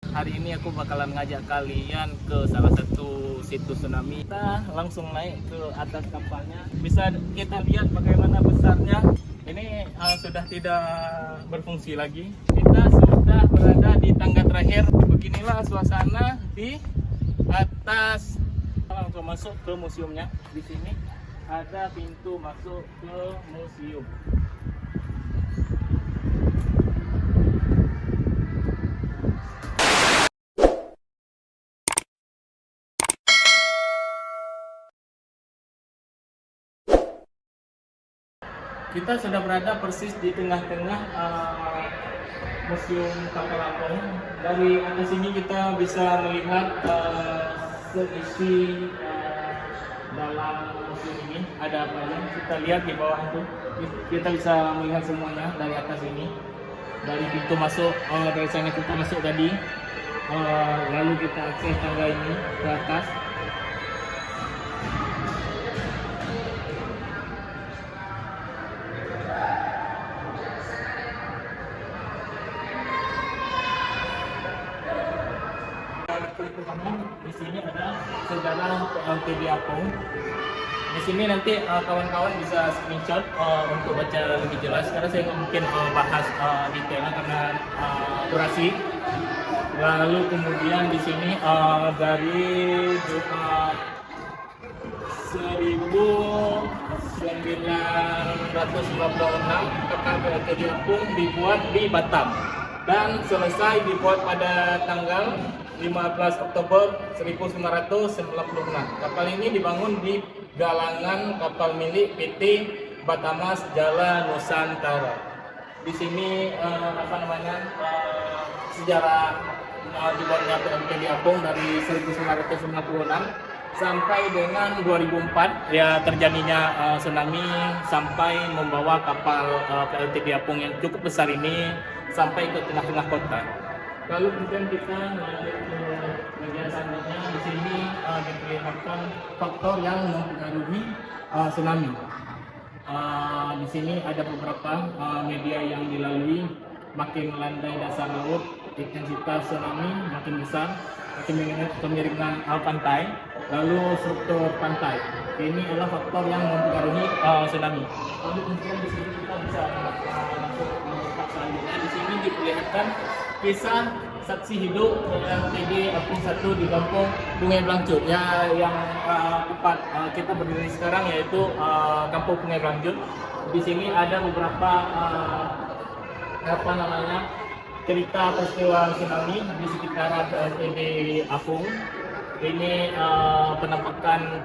Hari ini aku bakalan ngajak kalian ke salah satu situs tsunami. Kita langsung naik ke atas kapalnya. Bisa kita lihat bagaimana besarnya. Ini sudah tidak berfungsi lagi. Kita sudah berada di tangga terakhir. Beginilah suasana di atas. Langsung masuk ke museumnya. Di sini ada pintu masuk ke museum. Kita sudah berada persis di tengah-tengah museum kapal apung. Dari atas sini kita bisa melihat seisi dalam museum ini ada apa aja. Kita lihat di bawah itu, kita bisa melihat semuanya dari atas ini. Dari pintu masuk, dari sana kita masuk tadi, lalu kita akses tangga ini ke atas. Di sini ada sejarah PLTB Apung. Di sini nanti kawan-kawan bisa screenshot untuk baca lebih jelas. Karena saya nggak mungkin bahas detailnya karena durasi. Lalu kemudian di sini dari 1996 kapal PLTB Apung dibuat di Batam dan selesai dibuat pada tanggal 15 Oktober 1996. Kapal ini dibangun di galangan kapal milik PT Batamas Jala Nusantara. Di sini sejarah dibuatnya PLTB Apung dari 1996 sampai dengan 2004 ya terjadinya tsunami sampai membawa kapal PLTB Apung yang cukup besar ini sampai ke tengah-tengah kota. Lalu kemudian kita lanjut ke bagian selanjutnya. Di sini diperlihatkan faktor yang mempengaruhi tsunami. Di sini ada beberapa media yang dilalui. Makin landai dasar laut, intensitas tsunami makin besar, makin kemiringan pantai, lalu struktur pantai. Ini adalah faktor yang mempengaruhi tsunami. Lalu kemudian di sini kita bisa masuk ke selanjutnya. Di sini diperlihatkan kisah saksi hidup PLTB Apung 1 di kampung Pungai Blangcut ya, yang tempat kita berdiri sekarang yaitu kampung Pungai Blangcut. Di sini ada beberapa cerita peristiwa tsunami di sekitar PLTB Apung. Ini penampakan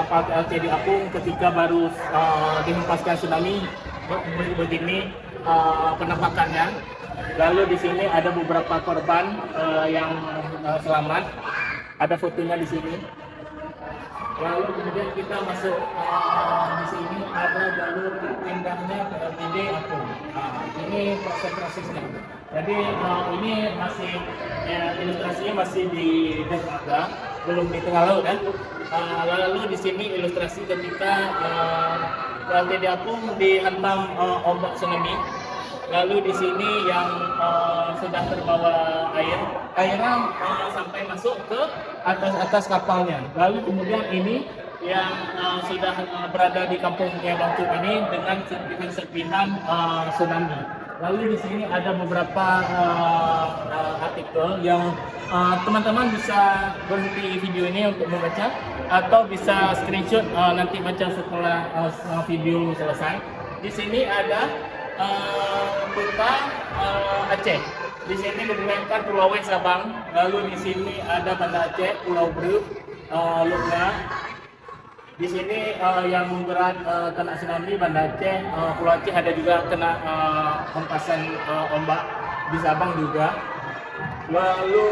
kapal PLTB Apung ketika baru dihempaskan tsunami. Begini penampakannya. Lalu di sini ada beberapa korban yang selamat. Ada fotonya di sini. Lalu kemudian kita masuk di sini ada jalur pindahnya PLTB Apung. Ini proses-prosesnya. Jadi ini masih ilustrasinya masih di dermaga, belum di tengah laut kan. Lalu di sini ilustrasi ketika PLTB Apung dihantam ombak tsunami. Lalu di sini yang sudah terbawa airnya sampai masuk ke atas kapalnya. Lalu kemudian ini yang sudah berada di kampung Pungai Blangcut ini dengan serpihan tsunami. Lalu di sini ada beberapa artikel yang teman-teman bisa berhenti video ini untuk membaca atau bisa screenshot nanti baca setelah video selesai. Di sini ada kota Aceh. Di sini diperlihatkan Pulau Sabang. Lalu di sini ada Banda Aceh, Pulau Bruk, Lugna. Di sini yang berat kena tsunami Banda Aceh, Pulau Aceh ada juga kena hempasan ombak di Sabang juga. Lalu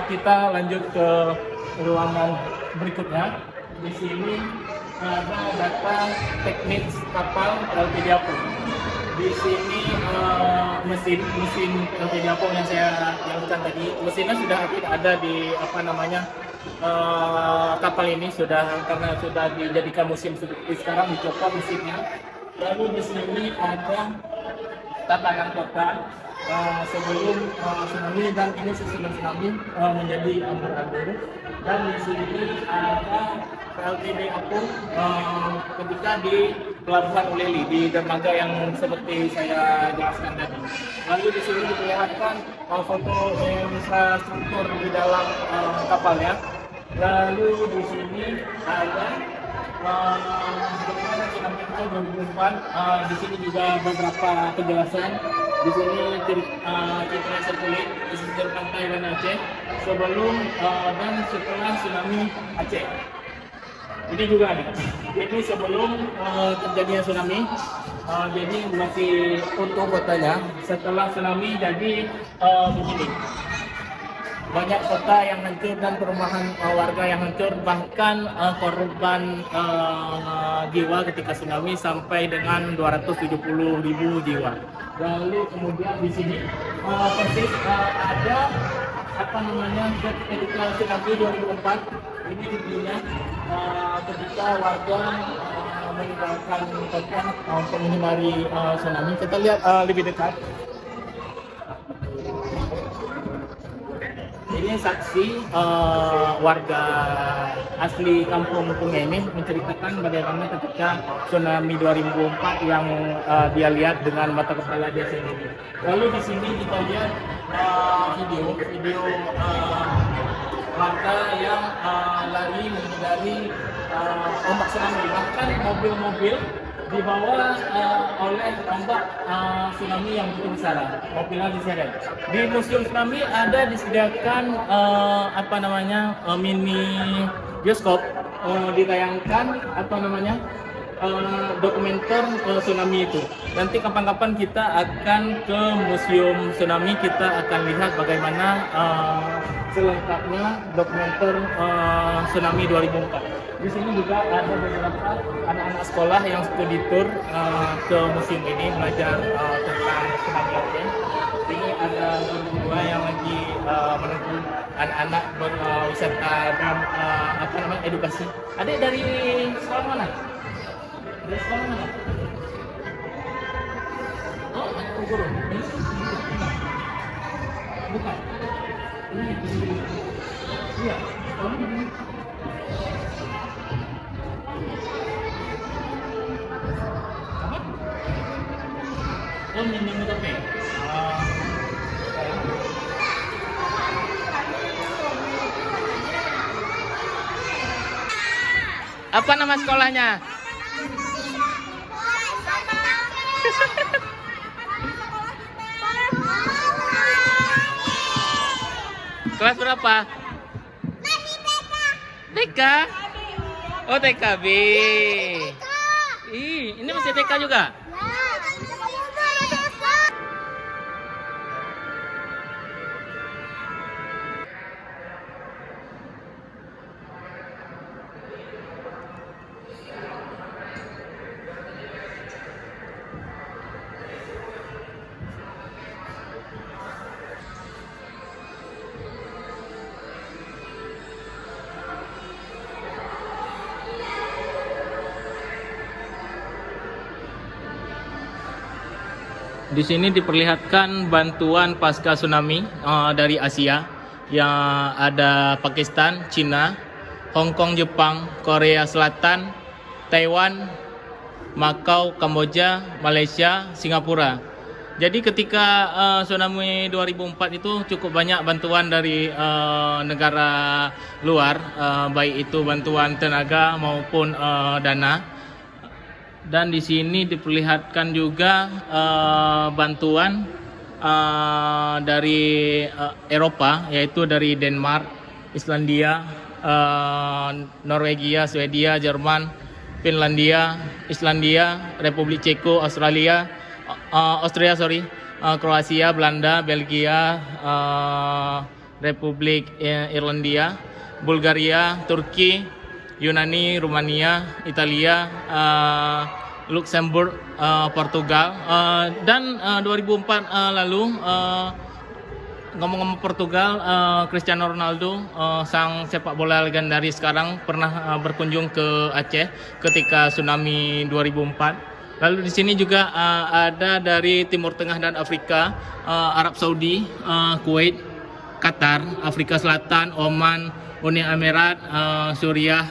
kita lanjut ke ruangan berikutnya. Di sini ada data teknik kapal PLTB Apung. Di sini mesin PLTB Apung yang saya jelaskan tadi, mesinnya sudah tidak ada di kapal ini karena sudah dijadikan museum seperti sekarang, dicopot mesinnya. Lalu di sini ada tatanan kota. sebelum tsunami, dan ini sesudah tsunami menjadi ambur-ambur. Dan di sini ada PLTB Apung ketika di Pelabuhan Uleli di dermaga yang seperti saya jelaskan tadi. Lalu di sini diperlihatkan foto infrastruktur di dalam kapalnya. Lalu di sini ada bagaimana tsunami itu 2004. Di sini juga beberapa penjelasan. Di sini citra satelit pesisir pantai Banda Aceh sebelum dan setelah tsunami Aceh. Ini juga ada. Ini sebelum terjadinya tsunami. Jadi masih utuh kotanya. Setelah tsunami jadi begini. Banyak kota yang hancur dan perumahan warga yang hancur, bahkan korban jiwa ketika tsunami sampai dengan 270.000 jiwa. Lalu kemudian di sini persis ada ketika tsunami 2004 ini intinya ketika warga meninggalkan kota untuk menghindari tsunami. Kita lihat lebih dekat. Ini saksi warga asli Kampung Punge ini menceritakan bagaimana ketika tsunami 2004 yang dia lihat dengan mata kepala dia sendiri. Lalu di sini kita lihat video warga yang lari menghindari ombak tsunami, bahkan mobil-mobil dibawa oleh ombak tsunami yang begitu besar. Mobilnya diseret. Di Museum Tsunami ada disediakan mini bioskop, ditayangkan dokumenter tsunami itu. Nanti kapan-kapan kita akan ke Museum Tsunami, kita akan lihat bagaimana selengkapnya dokumenter tsunami 2004. Di sini juga ada beberapa anak-anak sekolah yang studi tour ke museum ini belajar tentang tsunami Aceh. Ini ada guru yang lagi menunggu anak-anak berwisata dan edukasi. Adik dari sekolah mana? Dari sekolah mana? Oh, guru. Bukan. Ini. Iya, sekolah ini. Oh, nyambung tapi. Apa nama sekolahnya? Kelas berapa? TK. Oh, TKB. Ini masih TK juga? Di sini diperlihatkan bantuan pasca tsunami dari Asia, yang ada Pakistan, Cina, Hong Kong, Jepang, Korea Selatan, Taiwan, Macau, Kamboja, Malaysia, Singapura. Jadi ketika tsunami 2004 itu cukup banyak bantuan dari negara luar, baik itu bantuan tenaga maupun dana. Dan di sini diperlihatkan juga bantuan dari Eropa, yaitu dari Denmark, Islandia, Norwegia, Swedia, Jerman, Finlandia, Islandia, Republik Ceko, Austria, Kroasia, Belanda, Belgia, Republik Irlandia, Bulgaria, Turki, Yunani, Rumania, Italia, Luxembourg, Portugal, dan 2004 lalu ngomong-ngomong Portugal, Cristiano Ronaldo, sang sepak bola legendaris sekarang pernah berkunjung ke Aceh ketika tsunami 2004. Lalu di sini juga ada dari Timur Tengah dan Afrika, Arab Saudi, Kuwait, Qatar, Afrika Selatan, Oman, Uni Emirat, Suriah,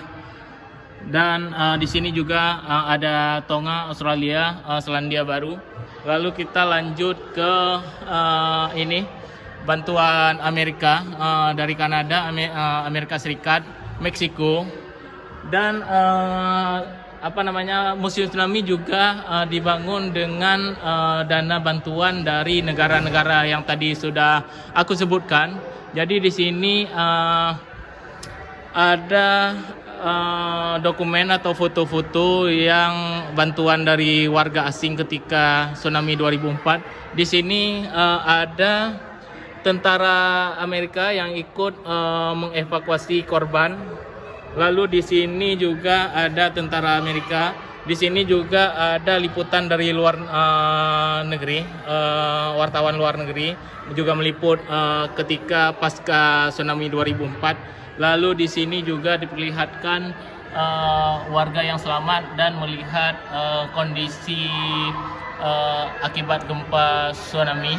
dan di sini juga ada Tonga, Australia, Selandia Baru. Lalu kita lanjut ke ini bantuan Amerika, dari Kanada, Amerika Serikat, Meksiko, dan Museum Tsunami juga dibangun dengan dana bantuan dari negara-negara yang tadi sudah aku sebutkan. Jadi di sini ada dokumen atau foto-foto yang bantuan dari warga asing ketika tsunami 2004. Di sini ada tentara Amerika yang ikut mengevakuasi korban. Lalu di sini juga ada tentara Amerika. Di sini juga ada liputan dari luar negeri, wartawan luar negeri juga meliput ketika pasca tsunami 2004. Lalu di sini juga diperlihatkan warga yang selamat dan melihat kondisi akibat gempa tsunami.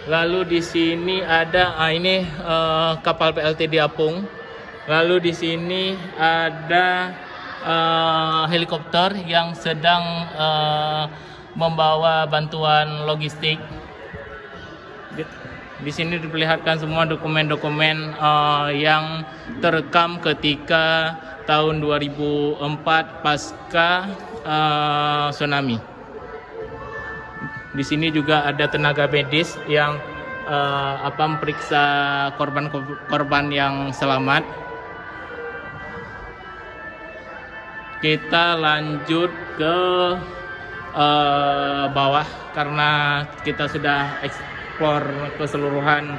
Lalu di sini ada ini kapal PLTD Apung. Lalu di sini ada helikopter yang sedang membawa bantuan logistik. Di sini diperlihatkan semua dokumen-dokumen yang terekam ketika tahun 2004 pasca tsunami. Di sini juga ada tenaga medis yang memeriksa korban yang selamat. Kita lanjut ke bawah karena kita sudah eksplor keseluruhan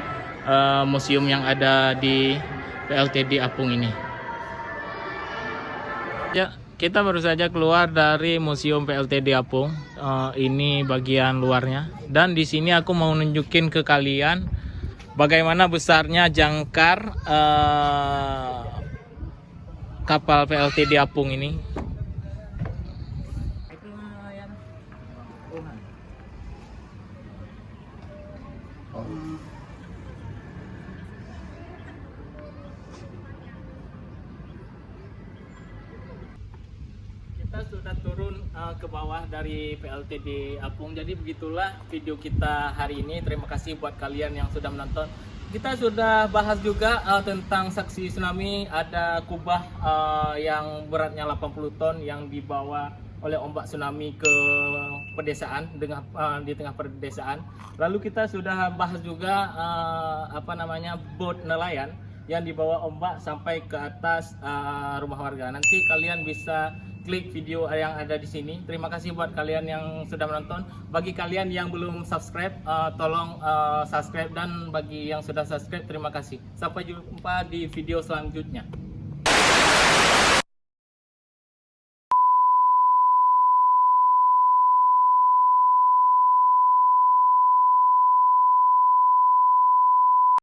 museum yang ada di PLTD Apung ini. Ya, kita baru saja keluar dari Museum PLTD Apung. Ini bagian luarnya. Dan di sini aku mau nunjukin ke kalian bagaimana besarnya jangkar kapal PLTD Apung ini. Kita sudah turun ke bawah dari PLTD Apung. Jadi begitulah video kita hari ini. Terima kasih buat kalian yang sudah menonton. Kita sudah bahas juga tentang saksi tsunami. Ada kubah yang beratnya 80 ton yang dibawa oleh ombak tsunami ke pedesaan di tengah pedesaan. Lalu kita sudah bahas juga boat nelayan yang dibawa ombak sampai ke atas rumah warga. Nanti kalian bisa klik video yang ada di sini. Terima kasih buat kalian yang sudah menonton. Bagi kalian yang belum subscribe, tolong subscribe, dan bagi yang sudah subscribe, terima kasih. Sampai jumpa di video selanjutnya.